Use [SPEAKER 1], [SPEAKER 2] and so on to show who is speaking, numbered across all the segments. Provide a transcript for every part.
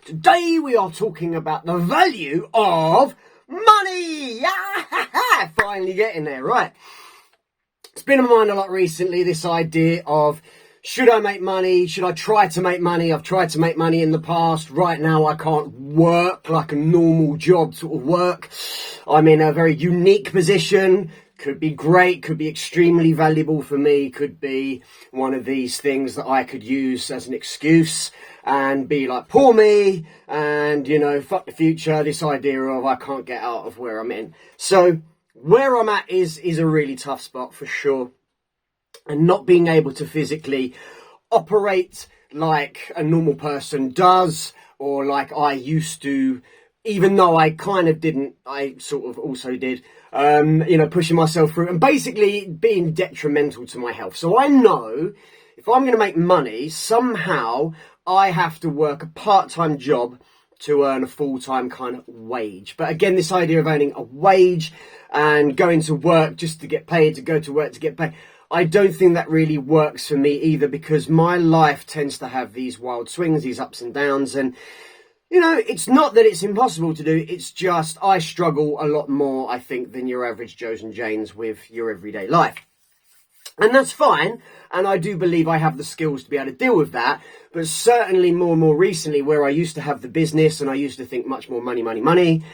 [SPEAKER 1] Today we are talking about the value of money. Finally getting there, right? It's been on my mind a lot recently, this idea of, should I make money? Should I try to make money? I've tried to make money in the past. Right now I can't work like a normal job sort of work. I'm in a very unique position. Could be great, could be extremely valuable for me, could be one of these things that I could use as an excuse and be like, poor me, and, you know, fuck the future, this idea of I can't get out of where I'm in. So where I'm at is a really tough spot for sure. And not being able to physically operate like a normal person does, or like I used to, even though I kind of didn't, I sort of also did, pushing myself through and basically being detrimental to my health. So I know if I'm going to make money, somehow I have to work a part-time job to earn a full-time kind of wage. But again, this idea of earning a wage and going to work just to get paid, to go to work to get paid, I don't think that really works for me either, because my life tends to have these wild swings, these ups and downs, and you know, it's not that it's impossible to do, it's just I struggle a lot more, I think, than your average Joes and Janes with your everyday life. And that's fine, and I do believe I have the skills to be able to deal with that, but certainly more and more recently, where I used to have the business and I used to think much more money,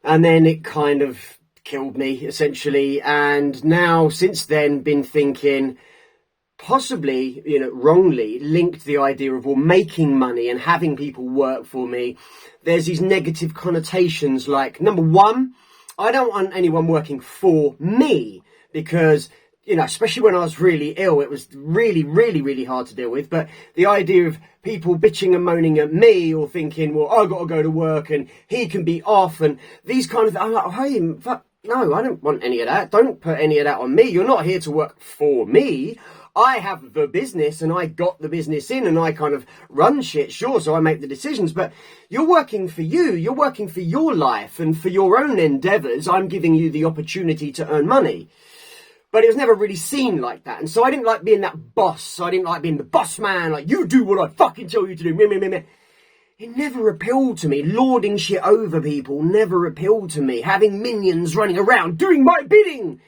[SPEAKER 1] and then it kind of killed me, essentially, and now, since then, been thinking, possibly, wrongly linked the idea of, well, making money and having people work for me. There's these negative connotations like, number one, I don't want anyone working for me because, especially when I was really ill, it was really, really, really hard to deal with. But the idea of people bitching and moaning at me or thinking, well, I've got to go to work and he can be off and these kind of things. I'm like, hey, fuck, no, I don't want any of that. Don't put any of that on me. You're not here to work for me. I have the business and I got the business in and I kind of run shit, sure, so I make the decisions, but you're working for you, you're working for your life and for your own endeavours. I'm giving you the opportunity to earn money. But it was never really seen like that. And so I didn't like being that boss. I didn't like being the boss man, like, you do what I fucking tell you to do. Meh. It never appealed to me. Lording shit over people never appealed to me. Having minions running around doing my bidding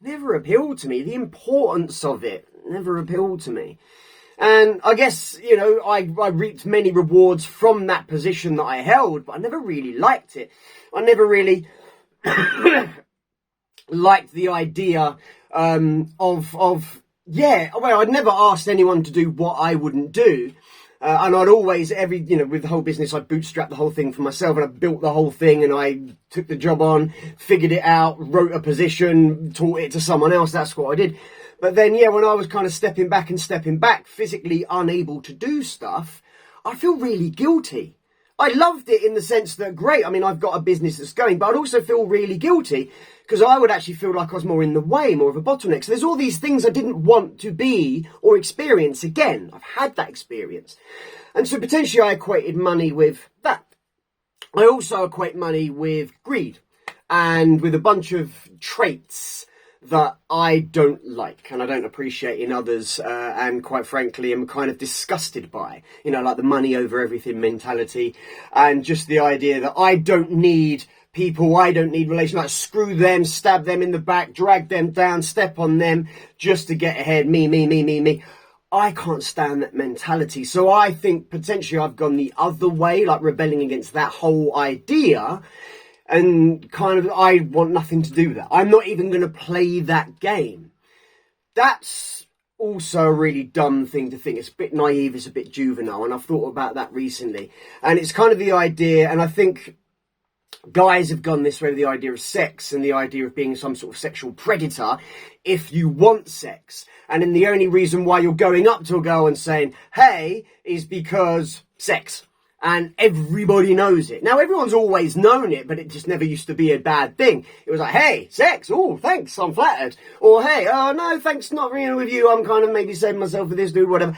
[SPEAKER 1] never appealed to me. The importance of it never appealed to me. And I guess, I reaped many rewards from that position that I held, but I never really liked it. I never really liked the idea I'd never asked anyone to do what I wouldn't do. And I'd always, with the whole business, I bootstrapped the whole thing for myself and I built the whole thing and I took the job on, figured it out, wrote a position, taught it to someone else. That's what I did. But then, when I was kind of stepping back, physically unable to do stuff, I feel really guilty. I loved it in the sense that, great, I've got a business that's going, but I'd also feel really guilty because I would actually feel like I was more in the way, more of a bottleneck. So there's all these things I didn't want to be or experience again. I've had that experience. And so potentially I equated money with that. I also equate money with greed and with a bunch of traits that I don't like and I don't appreciate in others, and quite frankly am kind of disgusted by, like the money over everything mentality and just the idea that I don't need people, I don't need relations, like screw them, stab them in the back, drag them down, step on them just to get ahead, me. I can't stand that mentality. So I think potentially I've gone the other way, like rebelling against that whole idea. And kind of, I want nothing to do with that. I'm not even going to play that game. That's also a really dumb thing to think. It's a bit naive, it's a bit juvenile, and I've thought about that recently. And it's kind of the idea, and I think guys have gone this way with the idea of sex and the idea of being some sort of sexual predator if you want sex. And then the only reason why you're going up to a girl and saying, hey, is because sex. And everybody knows it. Now, everyone's always known it, but it just never used to be a bad thing. It was like, hey, sex, oh, thanks, I'm flattered. Or, hey, oh, no, thanks, not really with you, I'm kind of maybe saving myself for this dude, whatever.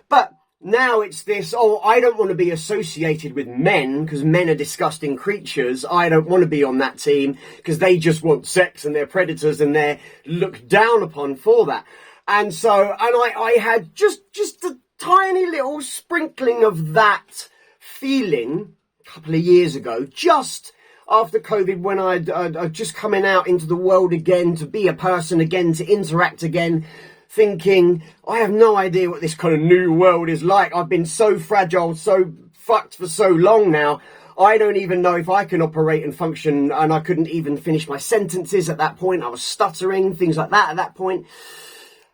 [SPEAKER 1] But now it's this, oh, I don't want to be associated with men, because men are disgusting creatures. I don't want to be on that team, because they just want sex, and they're predators, and they're looked down upon for that. And so, and I had just a tiny little sprinkling of that feeling a couple of years ago, just after COVID, when I'd just coming out into the world again, to be a person again, to interact again, thinking, I have no idea what this kind of new world is like. I've been so fragile, so fucked for so long now. I don't even know if I can operate and function, and I couldn't even finish my sentences at that point. I was stuttering, things like that at that point.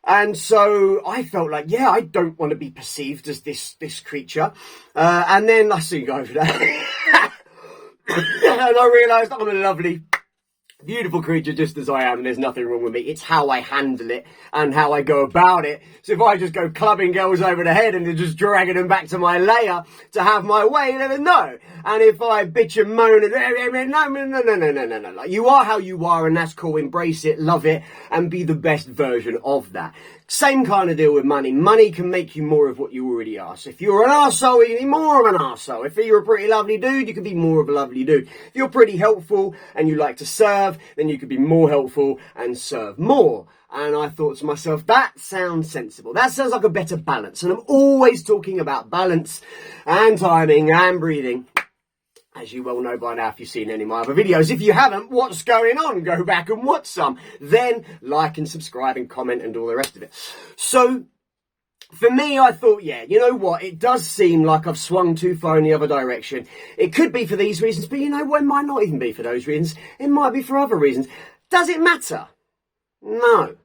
[SPEAKER 1] And so I felt like, yeah, I don't want to be perceived as this creature. And then I see you go over there. And I realised I'm a lovely, beautiful creature just as I am, and there's nothing wrong with me. It's how I handle it and how I go about it. So if I just go clubbing girls over the head and then just dragging them back to my lair to have my way, then no. And if I bitch and moan and no. Like, you are how you are, and that's cool. Embrace it, love it, and be the best version of that. Same kind of deal with money. Money can make you more of what you already are. So if you're an arsehole, you can be more of an arsehole. If you're a pretty lovely dude, you can be more of a lovely dude. If you're pretty helpful and you like to serve, then you could be more helpful and serve more. And I thought to myself, that sounds sensible. That sounds like a better balance. And I'm always talking about balance and timing and breathing. As you well know by now, if you've seen any of my other videos. If you haven't, what's going on? Go back and watch some. Then like and subscribe and comment and all the rest of it. So for me, I thought, yeah, you know what? It does seem like I've swung too far in the other direction. It could be for these reasons, but you know what? It might not even be for those reasons. It might be for other reasons. Does it matter? No.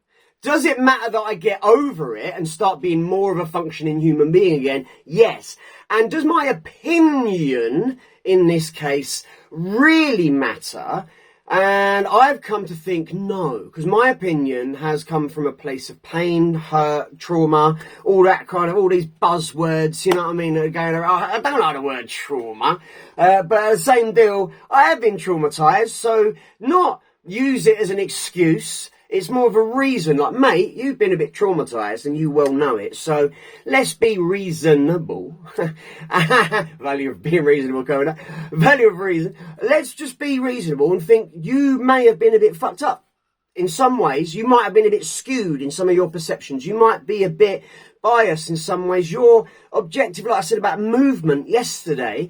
[SPEAKER 1] Does it matter that I get over it and start being more of a functioning human being again? Yes. And does my opinion, in this case, really matter? And I've come to think no, because my opinion has come from a place of pain, hurt, trauma, all that kind of, all these buzzwords, you know what I mean, going around. I don't like the word trauma, but the same deal, I have been traumatised, so not use it as an excuse. It's more of a reason, like, mate, you've been a bit traumatised and you well know it, so let's be reasonable. Value of being reasonable, going up. Value of reason. Let's just be reasonable and think you may have been a bit fucked up. In some ways, you might have been a bit skewed in some of your perceptions. You might be a bit biased in some ways. Your objective, like I said about movement yesterday,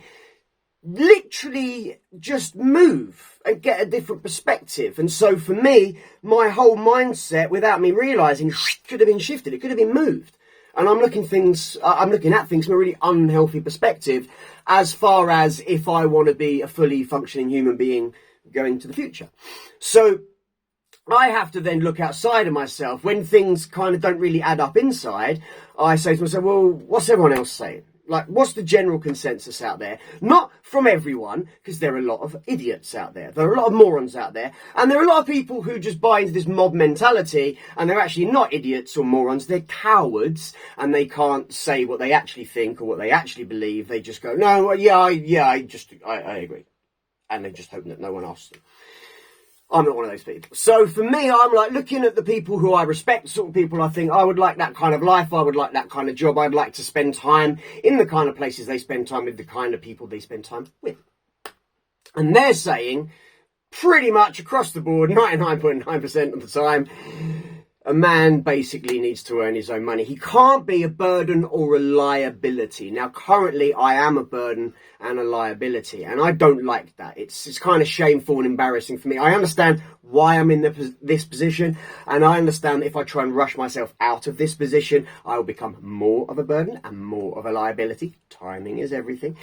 [SPEAKER 1] literally just move and get a different perspective. And so for me, my whole mindset, without me realising, could have been shifted. It could have been moved. And I'm looking at things from a really unhealthy perspective, as far as if I want to be a fully functioning human being going to the future. So I have to then look outside of myself. When things kind of don't really add up inside, I say to myself, well, what's everyone else saying? Like, what's the general consensus out there? Not from everyone, because there are a lot of idiots out there. There are a lot of morons out there. And there are a lot of people who just buy into this mob mentality, and they're actually not idiots or morons. They're cowards, and they can't say what they actually think or what they actually believe. They just go, no, I agree. And they just hope that no one asks them. I'm not one of those people. So for me, I'm like looking at the people who I respect, sort of people I think I would like that kind of life, I would like that kind of job, I'd like to spend time in the kind of places they spend time with, the kind of people they spend time with. And they're saying, pretty much across the board, 99.9% of the time, a man basically needs to earn his own money. He can't be a burden or a liability. Now, currently, I am a burden and a liability, and I don't like that. It's kind of shameful and embarrassing for me. I understand why I'm in this position, and I understand that if I try and rush myself out of this position, I will become more of a burden and more of a liability. Timing is everything.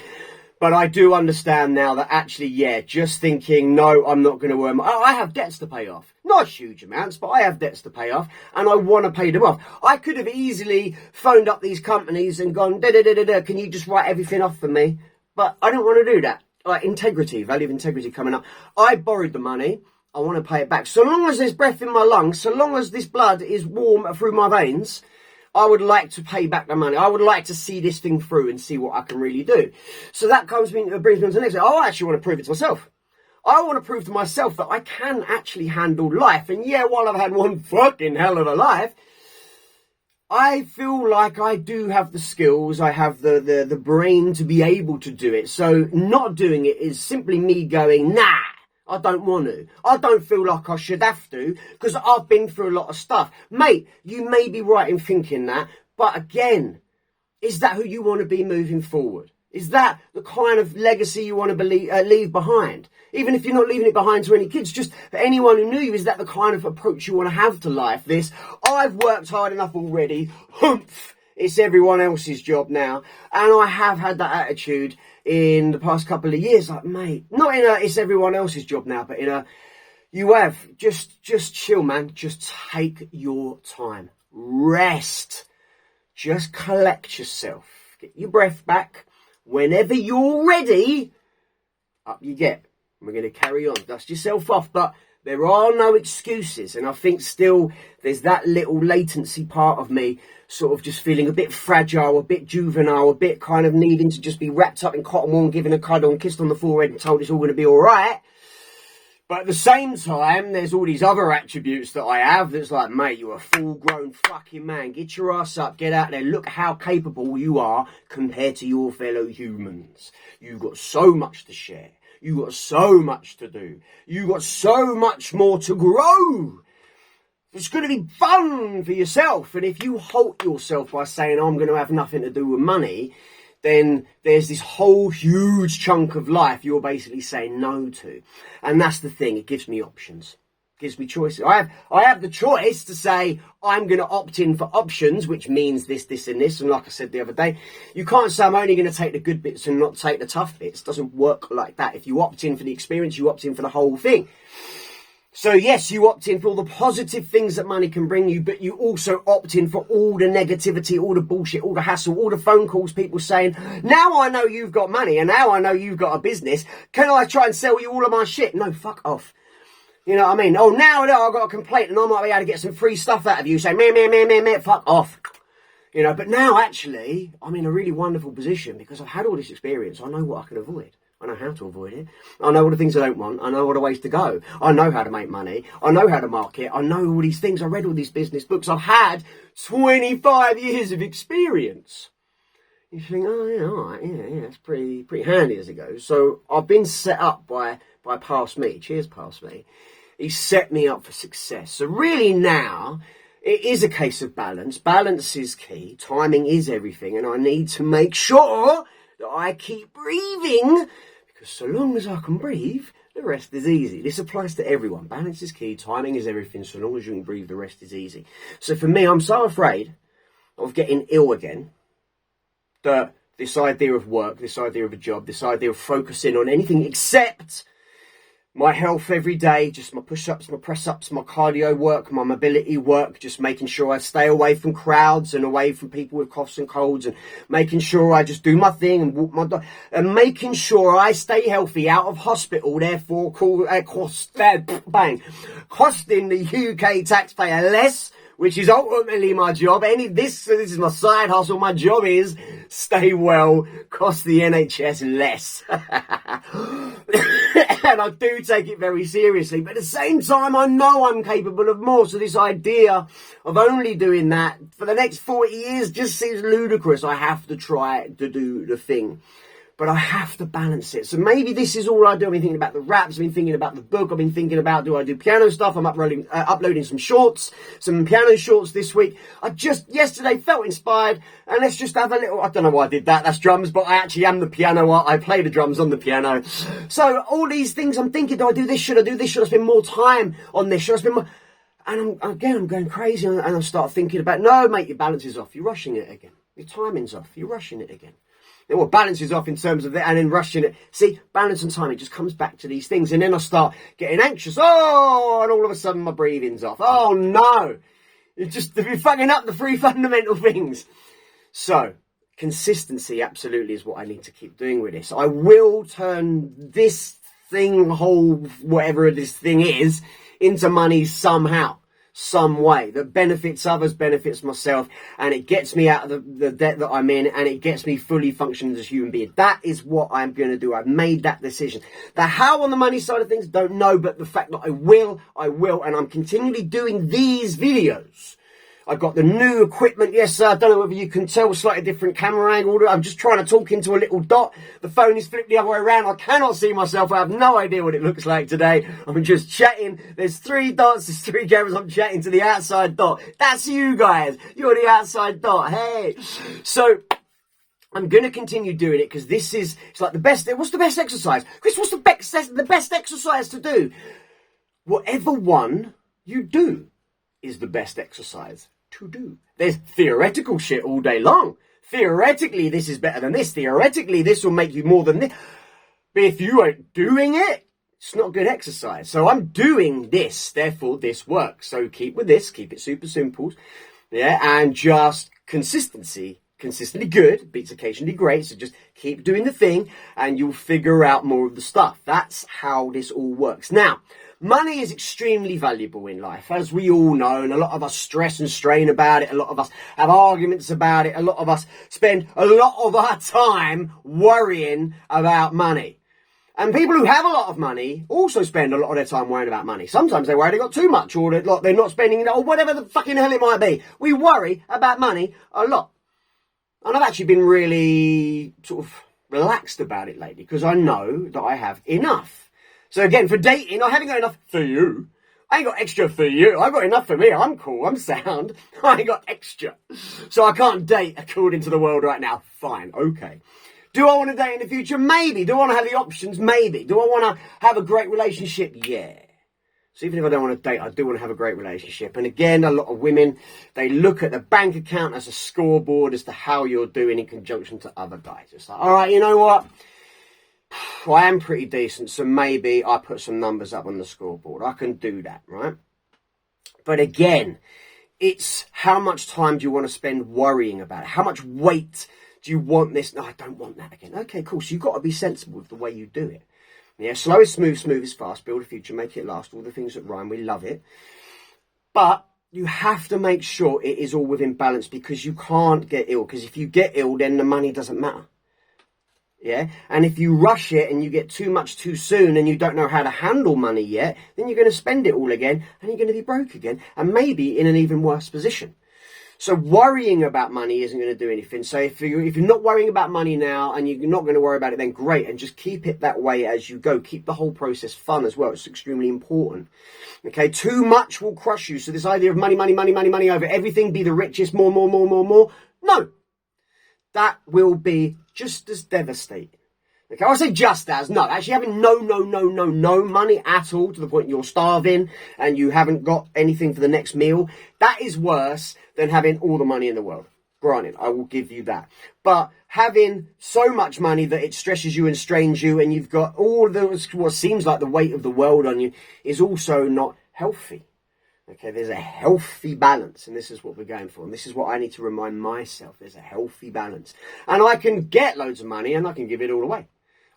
[SPEAKER 1] But I do understand now that actually, yeah, just thinking, no, I'm not going to earn. I have debts to pay off. Not huge amounts, but I have debts to pay off, and I want to pay them off. I could have easily phoned up these companies and gone, can you just write everything off for me? But I don't want to do that. Like integrity, value of integrity coming up. I borrowed the money. I want to pay it back. So long as there's breath in my lungs, so long as this blood is warm through my veins, I would like to pay back the money. I would like to see this thing through and see what I can really do. So that brings me on to the next thing. I actually want to prove it to myself. I want to prove to myself that I can actually handle life. And yeah, while I've had one fucking hell of a life, I feel like I do have the skills. I have the brain to be able to do it. So not doing it is simply me going, nah. I don't want to. I don't feel like I should have to, because I've been through a lot of stuff. Mate, you may be right in thinking that, but again, is that who you want to be moving forward? Is that the kind of legacy you want to leave behind? Even if you're not leaving it behind to any kids, just for anyone who knew you, is that the kind of approach you want to have to life? This, I've worked hard enough already, humph, it's everyone else's job now. And I have had that attitude in the past couple of years, like, mate, not in a, it's everyone else's job now, but in a, you have, just chill, man. Just take your time. Rest. Just collect yourself. Get your breath back. Whenever you're ready, up you get. We're going to carry on. Dust yourself off, but there are no excuses. And I think still there's that little latency part of me sort of just feeling a bit fragile, a bit juvenile, a bit kind of needing to just be wrapped up in cotton wool and given a cuddle and kissed on the forehead and told it's all going to be all right. But at the same time, there's all these other attributes that I have that's like, mate, you're a full-grown fucking man. Get your ass up, get out there. Look how capable you are compared to your fellow humans. You've got so much to share. You've got so much to do. You've got so much more to grow. It's going to be fun for yourself. And if you halt yourself by saying, I'm going to have nothing to do with money, then there's this whole huge chunk of life you're basically saying no to. And that's the thing. It gives me options. It gives me choices. I have the choice to say, I'm going to opt in for options, which means this, this, and this. And like I said the other day, you can't say I'm only going to take the good bits and not take the tough bits. It doesn't work like that. If you opt in for the experience, you opt in for the whole thing. So yes, you opt in for all the positive things that money can bring you, but you also opt in for all the negativity, all the bullshit, all the hassle, all the phone calls, people saying, now I know you've got money and now I know you've got a business. Can I try and sell you all of my shit? No, fuck off. You know what I mean? Oh, now I've got a complaint and I might be able to get some free stuff out of you. Say, meh, fuck off. You know, but now actually I'm in a really wonderful position because I've had all this experience. I know what I can avoid. I know how to avoid it. I know all the things I don't want. I know all the ways to go. I know how to make money. I know how to market. I know all these things. I read all these business books. I've had 25 years of experience. You think, oh yeah, all right, yeah, it's pretty handy as it goes. So I've been set up by past me. Cheers, past me. He set me up for success. So really now, it is a case of balance. Balance is key. Timing is everything. And I need to make sure that I keep breathing. Because so long as I can breathe, the rest is easy. This applies to everyone. Balance is key. Timing is everything. So long as you can breathe, the rest is easy. So for me, I'm so afraid of getting ill again that this idea of work, this idea of a job, this idea of focusing on anything except my health every day, just my push-ups, my press-ups, my cardio work, my mobility work, just making sure I stay away from crowds and away from people with coughs and colds and making sure I just do my thing and walk my dog and making sure I stay healthy out of hospital, therefore costing the UK taxpayer less, which is ultimately my job. This is my side hustle. My job is stay well, cost the NHS less. And I do take it very seriously. But at the same time, I know I'm capable of more. So this idea of only doing that for the next 40 years just seems ludicrous. I have to try to do the thing. But I have to balance it. So maybe this is all I do. I've been thinking about the raps. I've been thinking about the book. I've been thinking about, do I do piano stuff? I'm uploading some shorts, some piano shorts this week. I just yesterday felt inspired. And let's just have a little, I don't know why I did that. That's drums, but I actually am the piano. I play the drums on the piano. So all these things I'm thinking, do I do this? Should I do this? Should I spend more time on this? Should I spend more? And I'm going crazy. And I start thinking about, no, mate, your balance is off. You're rushing it again. Your timing's off. You're rushing it again. Well, balance is off in terms of that, and then rushing it. See, balance and timing just comes back to these things, and then I start getting anxious. Oh, and all of a sudden my breathing's off. Oh no, you're fucking up the three fundamental things. So, consistency absolutely is what I need to keep doing with this. I will turn this thing, whatever this thing is, into money somehow. Some way that benefits others, benefits myself, and it gets me out of the debt that I'm in, and it gets me fully functioning as a human being. That is what I'm going to do. I've made that decision. The how on the money side of things, don't know, but the fact that I will, and I'm continually doing these videos. I've got the new equipment. Yes, I don't know whether you can tell, slightly different camera angle. I'm just trying to talk into a little dot. The phone is flipped the other way around. I cannot see myself. I have no idea what it looks like today. I'm just chatting. There's 3 dots. There's 3 cameras. I'm chatting to the outside dot. That's you guys. You're the outside dot. Hey. So I'm going to continue doing it because it's like the best. What's the best exercise? Chris, what's the best exercise to do? Whatever one you do is the best exercise to do. There's theoretical shit all day long. Theoretically, this is better than this. Theoretically, this will make you more than this. But if you ain't doing it, it's not good exercise. So I'm doing this, therefore this works. So keep with this, keep it super simple. Yeah, and just consistency. Consistently good beats occasionally great. So just keep doing the thing and you'll figure out more of the stuff. That's how this all works. Now, money is extremely valuable in life, as we all know, and a lot of us stress and strain about it. A lot of us have arguments about it. A lot of us spend a lot of our time worrying about money. And people who have a lot of money also spend a lot of their time worrying about money. Sometimes they worry they got too much, or they're not spending it, or whatever the fucking hell it might be. We worry about money a lot. And I've actually been really sort of relaxed about it lately, because I know that I have enough. So again, for dating, I haven't got enough for you. I ain't got extra for you. I've got enough for me. I'm cool. I'm sound. I ain't got extra. So I can't date according to the world right now. Fine. Okay. Do I want to date in the future? Maybe. Do I want to have the options? Maybe. Do I want to have a great relationship? Yeah. So even if I don't want to date, I do want to have a great relationship. And again, a lot of women, they look at the bank account as a scoreboard as to how you're doing in conjunction to other guys. It's like, all right, you know what? Well, I am pretty decent, so maybe I put some numbers up on the scoreboard. I can do that, right? But again, it's how much time do you want to spend worrying about it? How much weight do you want this? No, I don't want that again. Okay, cool. So you've got to be sensible with the way you do it. Yeah, slow is smooth, smooth is fast. Build a future, make it last. All the things that rhyme, we love it. But you have to make sure it is all within balance, because you can't get ill. Because if you get ill, then the money doesn't matter. Yeah, and if you rush it and you get too much too soon and you don't know how to handle money yet, then you're going to spend it all again and you're going to be broke again, and maybe in an even worse position. So worrying about money isn't going to do anything. So if you're not worrying about money now and you're not going to worry about it, then great. And just keep it that way as you go. Keep the whole process fun as well. It's extremely important. Okay, too much will crush you. So this idea of money over everything, be the richest, more. No, that will be just as devastating. Okay, I say just as, no, actually having no money at all, to the point you're starving and you haven't got anything for the next meal, that is worse than having all the money in the world. Granted, I will give you that. But having so much money that it stresses you and strains you and you've got all those, what seems like the weight of the world on you, is also not healthy. Okay, there's a healthy balance, and this is what we're going for. And this is what I need to remind myself. There's a healthy balance. And I can get loads of money and I can give it all away.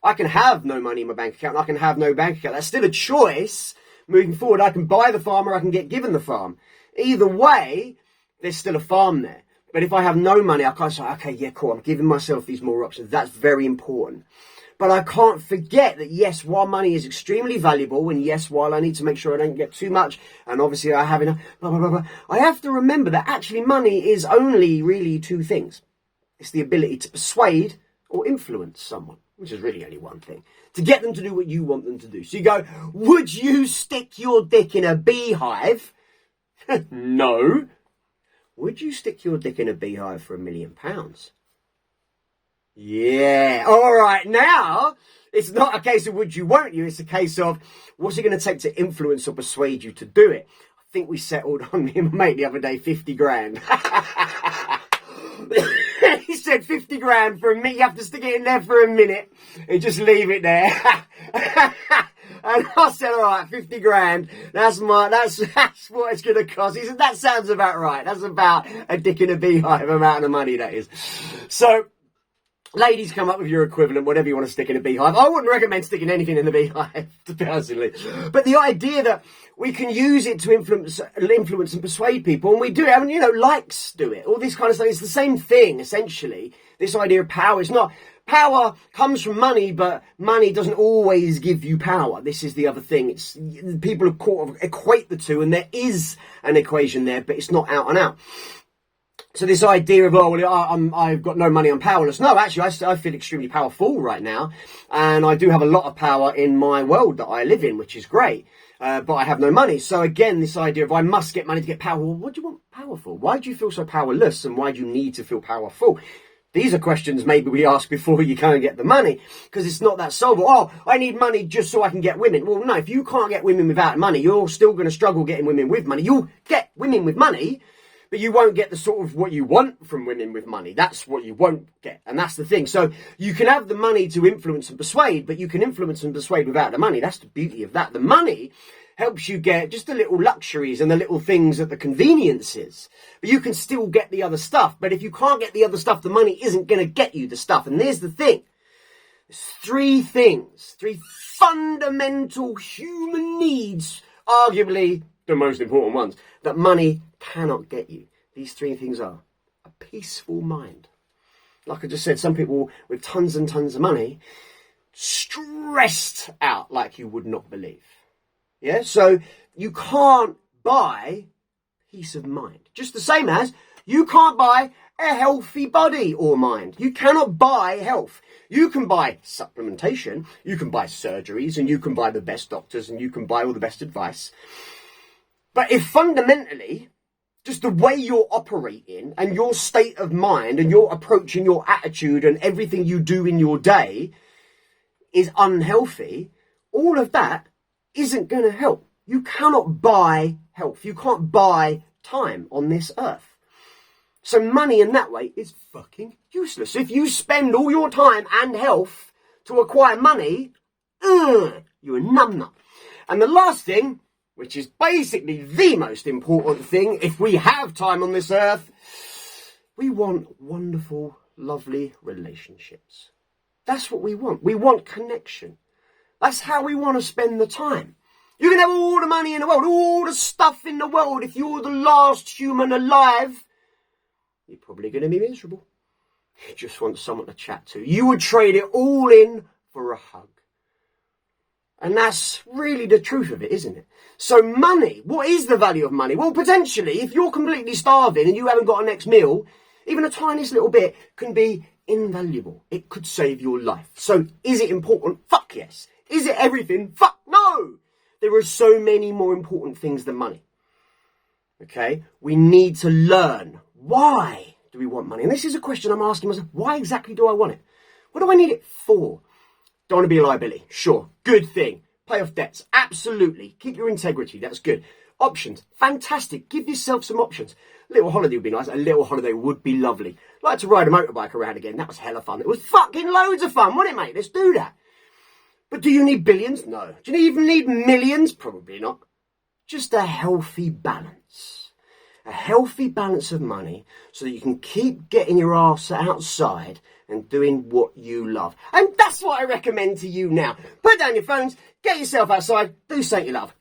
[SPEAKER 1] I can have no money in my bank account and I can have no bank account. That's still a choice moving forward. I can buy the farm or I can get given the farm. Either way, there's still a farm there. But if I have no money, I can't say, okay, yeah, cool, I'm giving myself these more options. That's very important. But I can't forget that, yes, while money is extremely valuable, and yes, while I need to make sure I don't get too much, and obviously I have enough, I have to remember that actually money is only really two things. It's the ability to persuade or influence someone, which is really only one thing, to get them to do what you want them to do. So you go, would you stick your dick in a beehive? No. Would you stick your dick in a beehive for £1 million? Yeah. All right. Now, it's not a case of would you, won't you. It's a case of what's it going to take to influence or persuade you to do it. I think we settled on me and my mate the other day, 50 grand. He said 50 grand for a minute. You have to stick it in there for a minute and just leave it there. And I said, all right, 50 grand. That's what it's going to cost. He said, that sounds about right. That's about a dick in a beehive amount of money, that is. So, ladies, come up with your equivalent, whatever you want to stick in a beehive. I wouldn't recommend sticking anything in the beehive, personally. But the idea that we can use it to influence and persuade people, and we do it, I mean, likes do it, all this kind of stuff. It's the same thing, essentially. This idea of power is not... Power comes from money, but money doesn't always give you power. This is the other thing. It's people equate the two, and there is an equation there, but it's not out and out. So this idea of, I've got no money, I'm powerless. No, actually, I feel extremely powerful right now. And I do have a lot of power in my world that I live in, which is great. But I have no money. So again, this idea of I must get money to get power. Well, what do you want power for? Why do you feel so powerless? And why do you need to feel powerful? These are questions maybe we ask before you go and get the money, because it's not that solvable. Oh, I need money just so I can get women. Well, no, if you can't get women without money, you're still going to struggle getting women with money. You'll get women with money, but you won't get the sort of what you want from women with money. That's what you won't get. And that's the thing. So you can have the money to influence and persuade, but you can influence and persuade without the money. That's the beauty of that. The money helps you get just the little luxuries and the little things at the conveniences. But you can still get the other stuff. But if you can't get the other stuff, the money isn't going to get you the stuff. And there's the thing. There's three fundamental human needs, arguably the most important ones, that money cannot get you. These three things are a peaceful mind. Like I just said, some people with tons and tons of money, stressed out like you would not believe. Yeah, so you can't buy peace of mind. Just the same as you can't buy a healthy body or mind. You cannot buy health. You can buy supplementation, you can buy surgeries, and you can buy the best doctors, and you can buy all the best advice. But if fundamentally, just the way you're operating and your state of mind and your approach and your attitude and everything you do in your day is unhealthy, all of that isn't going to help. You cannot buy health. You can't buy time on this earth. So money in that way is fucking useless. If you spend all your time and health to acquire money, you're a numbnut. And the last thing, which is basically the most important thing if we have time on this earth, we want wonderful, lovely relationships. That's what we want. We want connection. That's how we want to spend the time. You can have all the money in the world, all the stuff in the world. If you're the last human alive, you're probably going to be miserable. You just want someone to chat to. You would trade it all in for a hug. And that's really the truth of it, isn't it? So money, what is the value of money? Well, potentially, if you're completely starving and you haven't got a next meal, even a tiniest little bit can be invaluable. It could save your life. So is it important? Fuck yes. Is it everything? Fuck no. There are so many more important things than money. Okay? We need to learn. Why do we want money? And this is a question I'm asking myself. Why exactly do I want it? What do I need it for? Don't want to be a liability. Sure. Good thing. Pay off debts. Absolutely. Keep your integrity. That's good. Options. Fantastic. Give yourself some options. A little holiday would be nice. A little holiday would be lovely. Like to ride a motorbike around again. That was hella fun. It was fucking loads of fun, wasn't it, mate? Let's do that. But do you need billions? No. Do you even need millions? Probably not. Just a healthy balance. A healthy balance of money so that you can keep getting your ass outside and doing what you love. And that's what I recommend to you now. Put down your phones, get yourself outside, do something you love.